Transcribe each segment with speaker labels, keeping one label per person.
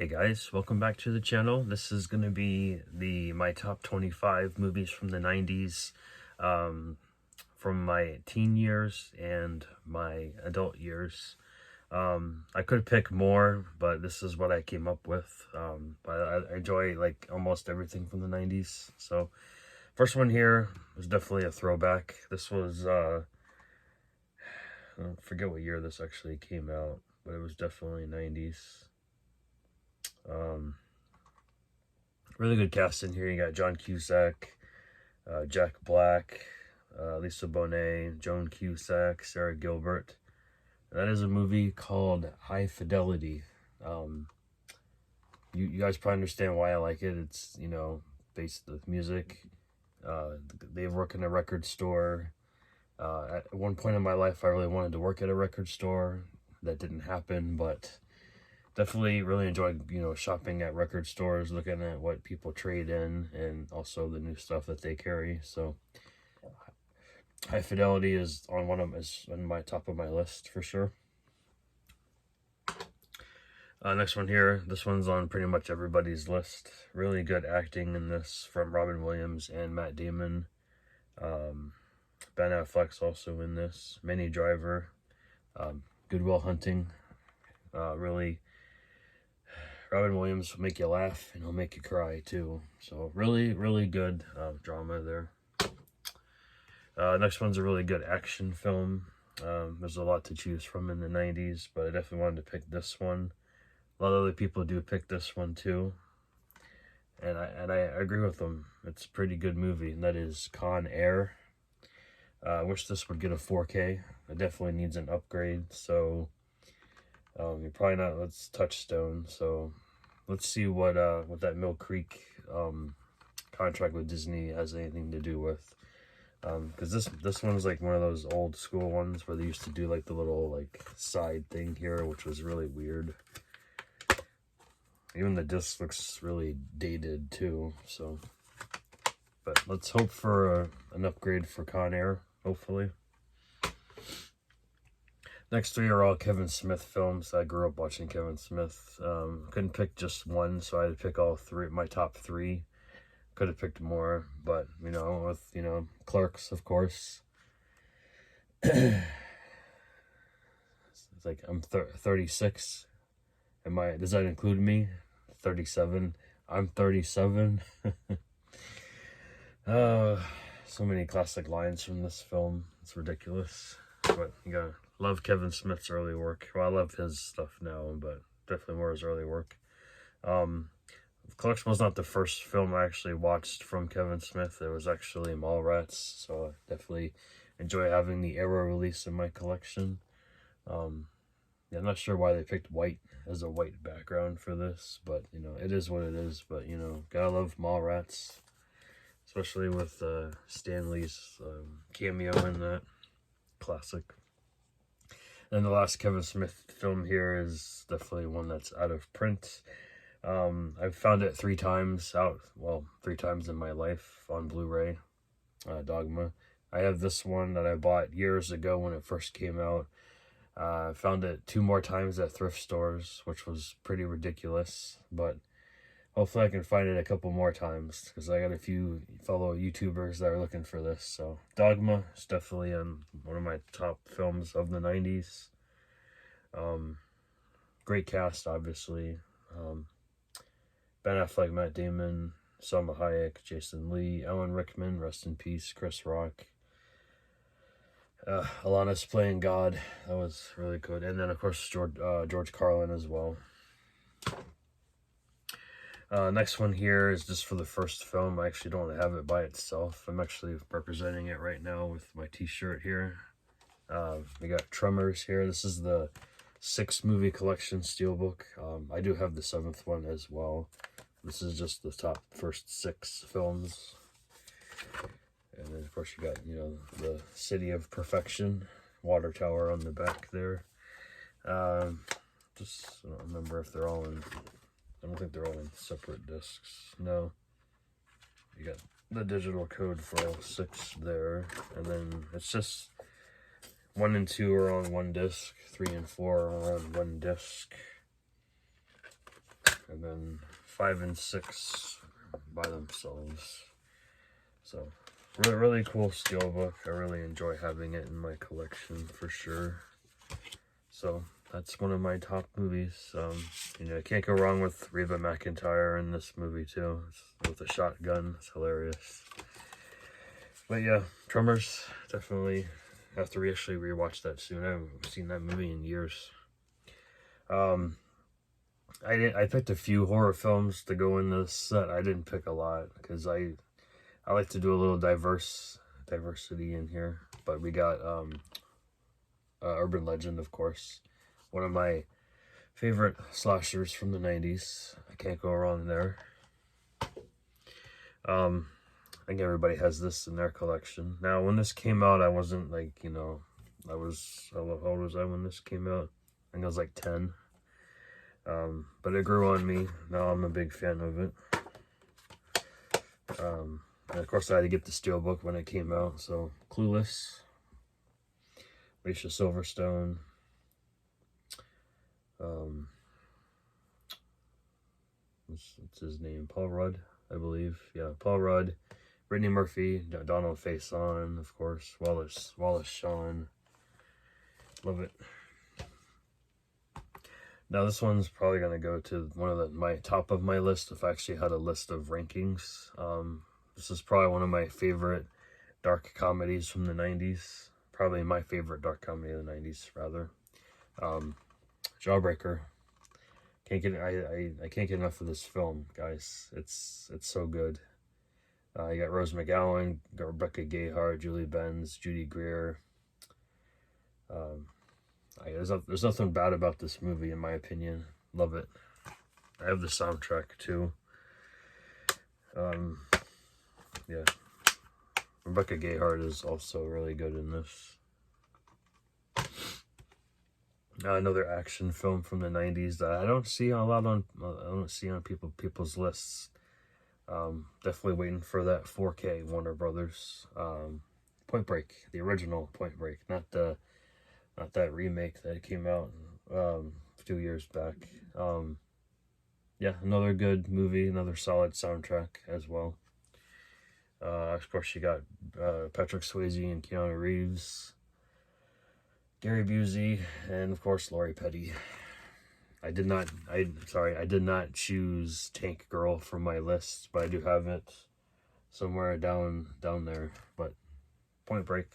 Speaker 1: Hey guys, welcome back to the channel. This is going to be my top 25 movies from the 90s, from my teen years and my adult years. I could pick more, but this is what I came up with. But I enjoy like almost everything from the 90s. So first one here was definitely a throwback. This was, I forget what year this actually came out, but it was definitely 90s. Really good cast in here. You got John Cusack, Jack Black, Lisa Bonet, Joan Cusack, Sarah Gilbert. That is a movie called High Fidelity. You guys probably understand why I like it. It's, you know, based with music. They work in a record store. At one point in my life, I really wanted to work at a record store. That didn't happen, but definitely really enjoyed, you know, shopping at record stores, looking at what people trade in, and also the new stuff that they carry. So High Fidelity is on my top of my list for sure. Next one here, this one's on pretty much everybody's list. Really good acting in this from Robin Williams and Matt Damon. Ben Affleck's also in this. Minnie Driver, Good Will Hunting. Really, Robin Williams will make you laugh and he'll make you cry too. So really, really good drama there. Next one's a really good action film. There's a lot to choose from in the 90s, but I definitely wanted to pick this one. A lot of other people do pick this one too, and I agree with them. It's a pretty good movie, and that is Con Air. I wish this would get a 4K. It definitely needs an upgrade. So you're probably not. Let's Touchstone. So let's see what that Mill Creek contract with Disney has anything to do with. Because this one's like one of those old school ones where they used to do like the little like side thing here, which was really weird. Even the disc looks really dated too. So, but let's hope for an upgrade for Con Air, hopefully. Next three are all Kevin Smith films. I grew up watching Kevin Smith. Couldn't pick just one, so I had to pick all three, my top three. Could have picked more, but, you know, with, you know, Clerks, of course. It's like, I'm 36. Does that include me? 37. I'm 37. So many classic lines from this film. It's ridiculous. But you gotta love Kevin Smith's early work. Well, I love his stuff now, but definitely more his early work. Clerks was not the first film I actually watched from Kevin Smith. It was actually Mallrats, so I definitely enjoy having the Arrow release in my collection. Yeah, I'm not sure why they picked white as a white background for this, but, you know, it is what it is. But, you know, gotta love Mallrats, especially with Stan Lee's cameo in that. Classic. And the last Kevin Smith film here is definitely one that's out of print. I've found it 3 times out, well, 3 times in my life on Blu-ray, Dogma. I have this one that I bought years ago when it first came out. I found it 2 more times at thrift stores, which was pretty ridiculous, but hopefully I can find it a couple more times, because I got a few fellow YouTubers that are looking for this. So Dogma is definitely one of my top films of the 90s. Great cast, obviously. Ben Affleck, Matt Damon, Salma Hayek, Jason Lee, Alan Rickman, rest in peace, Chris Rock. Alanis playing God, that was really good. And then, of course, George Carlin as well. Next one here is just for the first film. I actually don't have it by itself. I'm actually representing it right now with my t-shirt here. We got Tremors here. This is the 6 movie collection steelbook. I do have the 7th one as well. This is just the first 6 films. And then, of course, you got, you know, the City of Perfection, water tower on the back there. Just, I don't remember if they're all in, I don't think they're all in separate discs. No. You got the digital code for all 6 there. And then it's just 1 and 2 are on one disc, 3 and 4 are on one disc. And and then 5 and 6 by themselves. So, really cool steelbook. I really enjoy having it in my collection for sure. So, that's one of my top movies. You know, can't go wrong with Reba McEntire in this movie too. With a shotgun, it's hilarious. But yeah, Tremors, definitely have to actually rewatch that soon. I haven't seen that movie in years. I picked a few horror films to go in this set. I didn't pick a lot because I like to do a little diversity in here. But we got Urban Legend, of course, one of my favorite slashers from the 90s. I can't go wrong there. I think everybody has this in their collection. Now, when this came out, I wasn't like, you know, how old was I when this came out? I think I was like 10. But it grew on me. Now I'm a big fan of it. And of course I had to get the steelbook when it came out. So Clueless, Alicia Silverstone, what's his name? Paul Rudd, I believe. Yeah, Paul Rudd, Brittany Murphy, Donald Faison, of course, Wallace Shawn. Love it. Now this one's probably going to go to one of my top of my list if I actually had a list of rankings. This is probably one of my favorite dark comedies from the 90s. Probably my favorite dark comedy of the 90s, rather. Jawbreaker. I can't get enough of this film, guys. It's so good. You got Rose McGowan, got Rebecca Gayheart, Julie Benz, Judy Greer. There's nothing bad about this movie, in my opinion. Love it. I have the soundtrack too. Yeah. Rebecca Gayheart is also really good in this. Another action film from the 90s that I don't see a lot on. I don't see on people's lists. Definitely waiting for that 4K Warner Brothers. Point Break, the original Point Break, not that remake that came out a few years back. Yeah, another good movie, another solid soundtrack as well. Of course, you got Patrick Swayze and Keanu Reeves, Gary Busey, and of course Lori Petty. I did not choose Tank Girl from my list, but I do have it somewhere down there. But Point Break.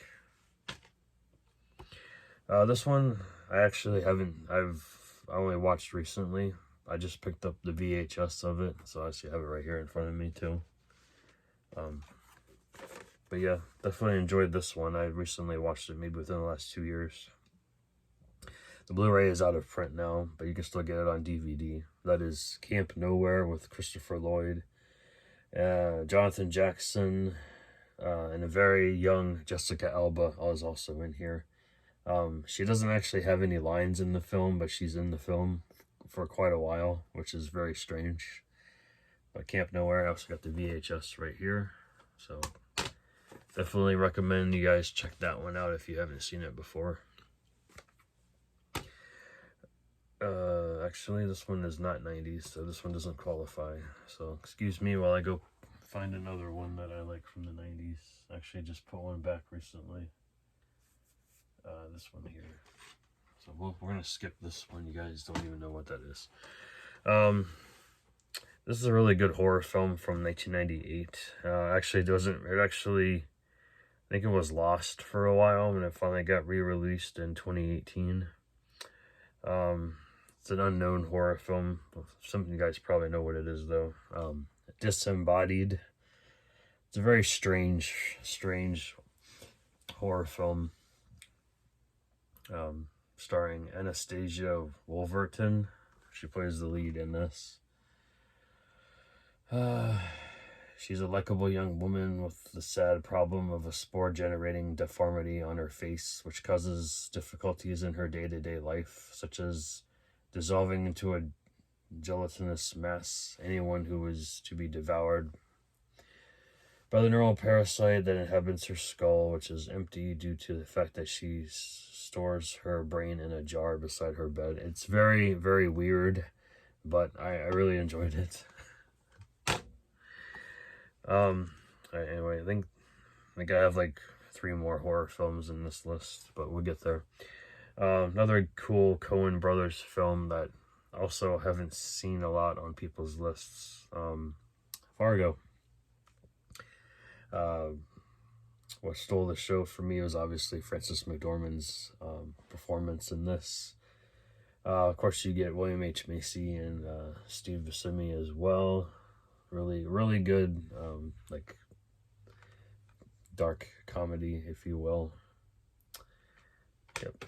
Speaker 1: This one I actually haven't. I only watched recently. I just picked up the VHS of it, so I actually have it right here in front of me too. But yeah, definitely enjoyed this one. I recently watched it maybe within the last 2 years. The Blu-ray is out of print now, but you can still get it on DVD. That is Camp Nowhere with Christopher Lloyd, Jonathan Jackson, and a very young Jessica Alba is also in here. She doesn't actually have any lines in the film, but she's in the film for quite a while, which is very strange. But Camp Nowhere, I also got the VHS right here. So definitely recommend you guys check that one out if you haven't seen it before. Actually, this one is not 90s, so this one doesn't qualify. So excuse me while I go find another one that I like from the 90s. Actually, just put one back recently. This one here. So we're gonna skip this one. You guys don't even know what that is. This is a really good horror film from 1998. Actually, I think it was lost for a while, and it finally got re-released in 2018. It's an unknown horror film. Some of you guys probably know what it is, though. Disembodied. It's a very strange horror film. Starring Anastasia Wolverton. She plays the lead in this. She's a likable young woman with the sad problem of a spore-generating deformity on her face, which causes difficulties in her day-to-day life, such as dissolving into a gelatinous mass, anyone who is to be devoured by the neural parasite that inhabits her skull, which is empty due to the fact that she stores her brain in a jar beside her bed. It's very, very weird, but I really enjoyed it. Anyway, I think I have like 3 more horror films in this list, but we'll get there. Another cool Coen Brothers film that also haven't seen a lot on people's lists. Fargo. What stole the show for me was obviously Frances McDormand's performance in this. Of course, you get William H. Macy and Steve Buscemi as well. Really, really good, like dark comedy, if you will. Yep.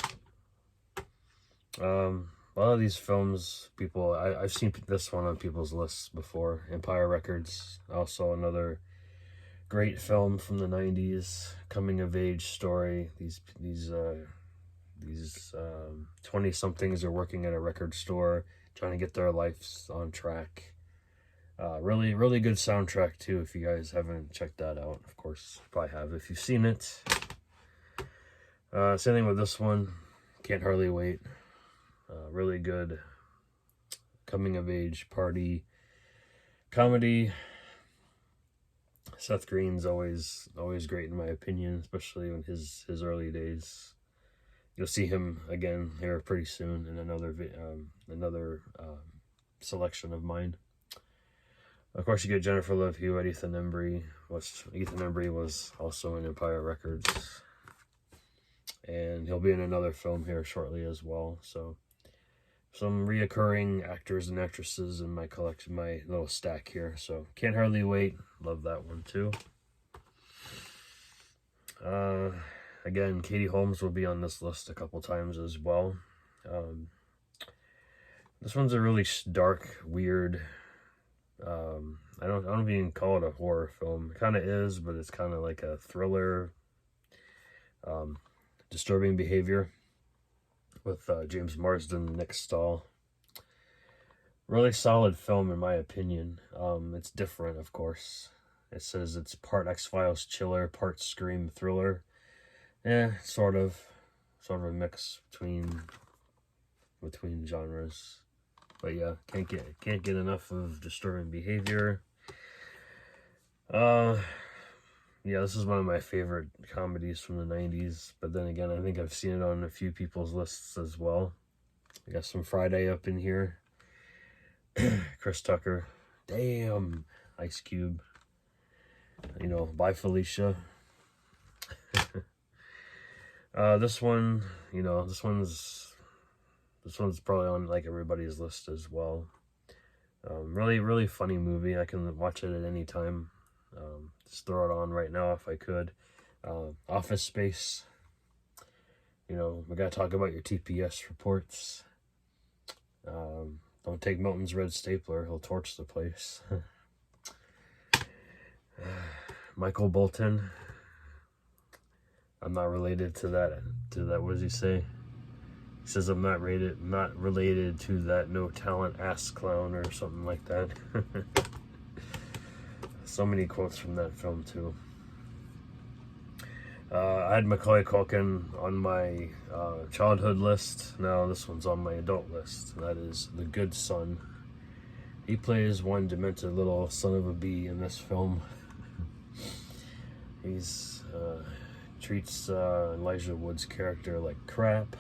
Speaker 1: A lot of these films, I've seen this one on people's lists before. Empire Records, also another great film from the 90s, coming of age story. These 20-somethings are working at a record store, trying to get their lives on track. Really, really good soundtrack too. If you guys haven't checked that out, of course, you probably have if you've seen it. Same thing with this one. Can't Hardly Wait. Really good coming of age party comedy. Seth Green's always great in my opinion, especially in his early days. You'll see him again here pretty soon in another selection of mine. Of course, you get Jennifer Love Hewitt, Ethan Embry. Ethan Embry was also in Empire Records, and he'll be in another film here shortly as well. So, some reoccurring actors and actresses in my collection, my little stack here. So, Can't Hardly Wait. Love that one too. Again, Katie Holmes will be on this list a couple times as well. This one's a really dark, weird. I don't even call it a horror film. It kind of is, but it's kind of like a thriller. Disturbing Behavior with James Marsden, Nick Stahl. Really solid film in my opinion. It's different, of course. It says it's part X-Files chiller, part Scream thriller. Sort of a mix between genres. But yeah, can't get enough of Disturbing Behavior. Yeah, this is one of my favorite comedies from the 90s. But then again, I think I've seen it on a few people's lists as well. I got some Friday up in here. Chris Tucker. Damn. Ice Cube. Bye Felicia. This one, this one's probably on like everybody's list as well. Really, really funny movie. I can watch it at any time. Just throw it on right now if I could. Office Space. We gotta talk about your TPS reports. Don't take Milton's red stapler. He'll torch the place. Michael Bolton. I'm not related to that. What does he say? He says I'm not related to that no talent ass clown or something like that. So many quotes from that film too. I had Macaulay Culkin on my childhood list. Now this one's on my adult list. And that is The Good Son. He plays one demented little son of a bee in this film. He's treats Elijah Wood's character like crap.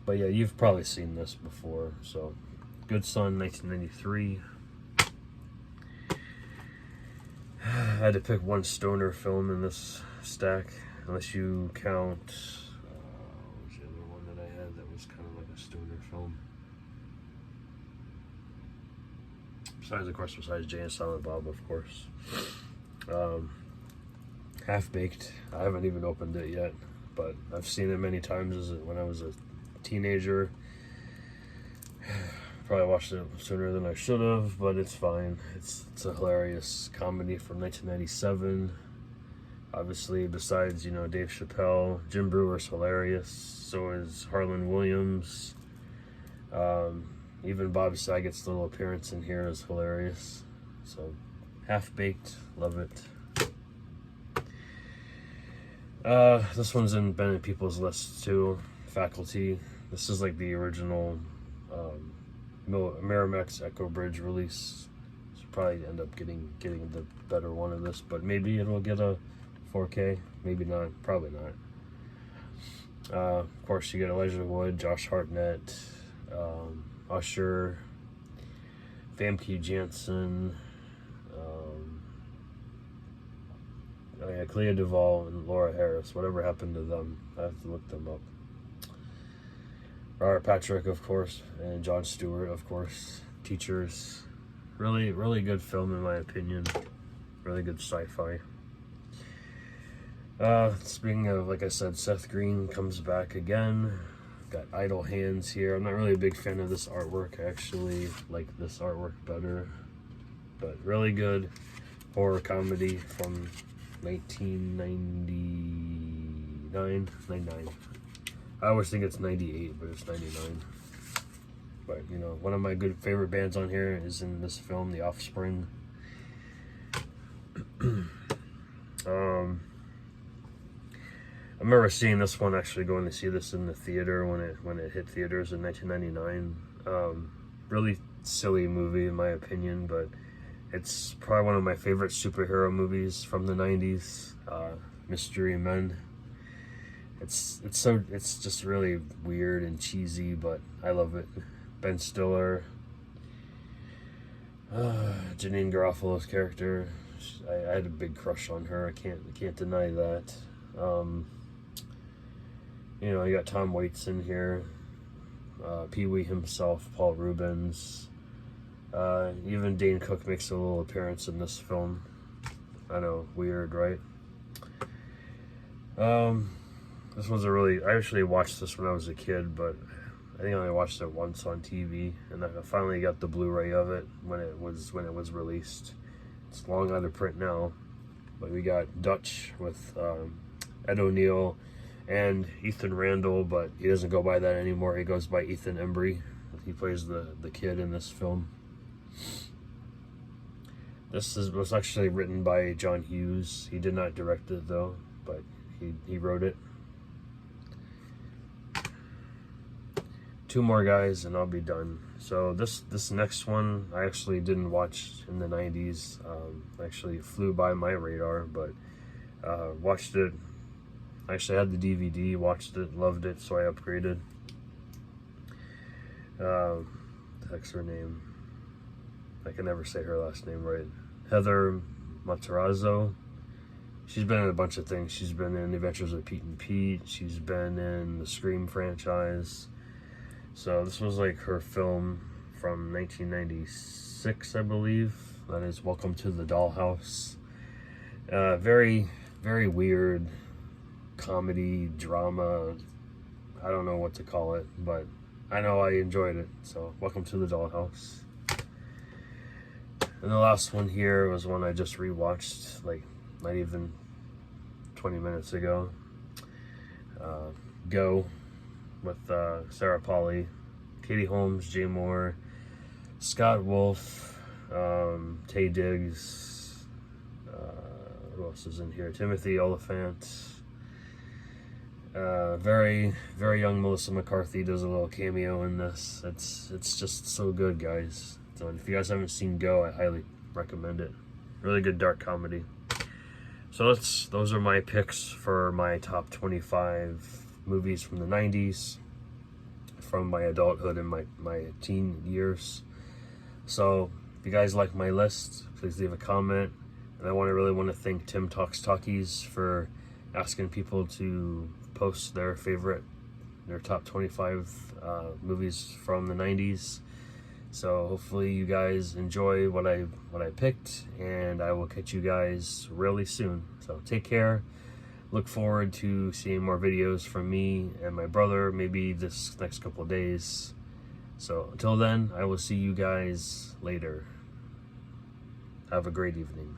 Speaker 1: But yeah, you've probably seen this before. So, Good Son, 1993. I had to pick one stoner film in this stack, unless you count. What was the other one that I had that was kind of like a stoner film? Besides Jay and Silent Bob, of course. Half Baked. I haven't even opened it yet, but I've seen it many times when I was a teenager. Probably watched it sooner than I should have, but it's fine. It's a hilarious comedy from 1997. Obviously, besides, Dave Chappelle, Jim Brewer's hilarious. So is Harlan Williams. Even Bob Saget's little appearance in here is hilarious. So, Half Baked, love it. This one's been in people's lists too. Faculty. This is like the original Miramax Echo Bridge release. So probably end up getting the better one of this, but maybe it'll get a 4K. Maybe not. Probably not. Of course, you get Elijah Wood, Josh Hartnett, Usher, Famke Janssen, Clea Duvall, and Laura Harris. Whatever happened to them? I have to look them up. Robert Patrick, of course, and Jon Stewart, of course. Teachers. Really, really good film in my opinion. Really good sci-fi. Speaking of, like I said, Seth Green comes back again. Got Idle Hands here. I'm not really a big fan of this artwork. I actually like this artwork better. But really good horror comedy from 1999. I always think it's 98, but it's 99. But, you know, one of my good favorite bands on here is in this film, The Offspring. I remember seeing this one, actually going to see this in the theater when it hit theaters in 1999. Really silly movie in my opinion, but it's probably one of my favorite superhero movies from the 90s. Mystery Men. It's just really weird and cheesy, but I love it. Ben Stiller, Janine Garofalo's character. I had a big crush on her. I can't deny that. You know, you got Tom Waits in here, Pee-wee himself, Paul Rubens. Even Dane Cook makes a little appearance in this film. I know, weird, right? This one's I actually watched this when I was a kid, but I think I only watched it once on TV, and I finally got the Blu-ray of it when it was released. It's long out of print now, but we got Dutch with Ed O'Neill and Ethan Randall, but he doesn't go by that anymore. He goes by Ethan Embry. He plays the kid in this film. This was actually written by John Hughes. He did not direct it though, but he wrote it. Two more guys and I'll be done. So this next one I actually didn't watch in the 90s. Actually flew by my radar, but watched it. I actually had the DVD, watched it, loved it, so I upgraded. The heck's her name? I can never say her last name right. Heather Matarazzo. She's been in a bunch of things. She's been in The Adventures of Pete and Pete. She's been in the Scream franchise. So this was like her film from 1996, I believe. That is Welcome to the Dollhouse. Very, very weird comedy, drama. I don't know what to call it, but I know I enjoyed it. So Welcome to the Dollhouse. And the last one here was one I just rewatched, like not even 20 minutes ago. Go with Sarah Polley, Katie Holmes, Jay Moore, Scott Wolf, Taye Diggs, who else is in here? Timothy Oliphant. Very, very young Melissa McCarthy does a little cameo in this. It's just so good, guys. So if you guys haven't seen Go, I highly recommend it. Really good dark comedy. So those are my picks for my top 25 movies from the 90s, from my adulthood and my teen years. So if you guys like my list, please leave a comment. And I really want to thank Tim Talks Talkies for asking people to post their top 25 movies from the 90s. So hopefully you guys enjoy what I picked, and I will catch you guys really soon. So take care. Look forward to seeing more videos from me and my brother, maybe this next couple of days. So until then, I will see you guys later. Have a great evening.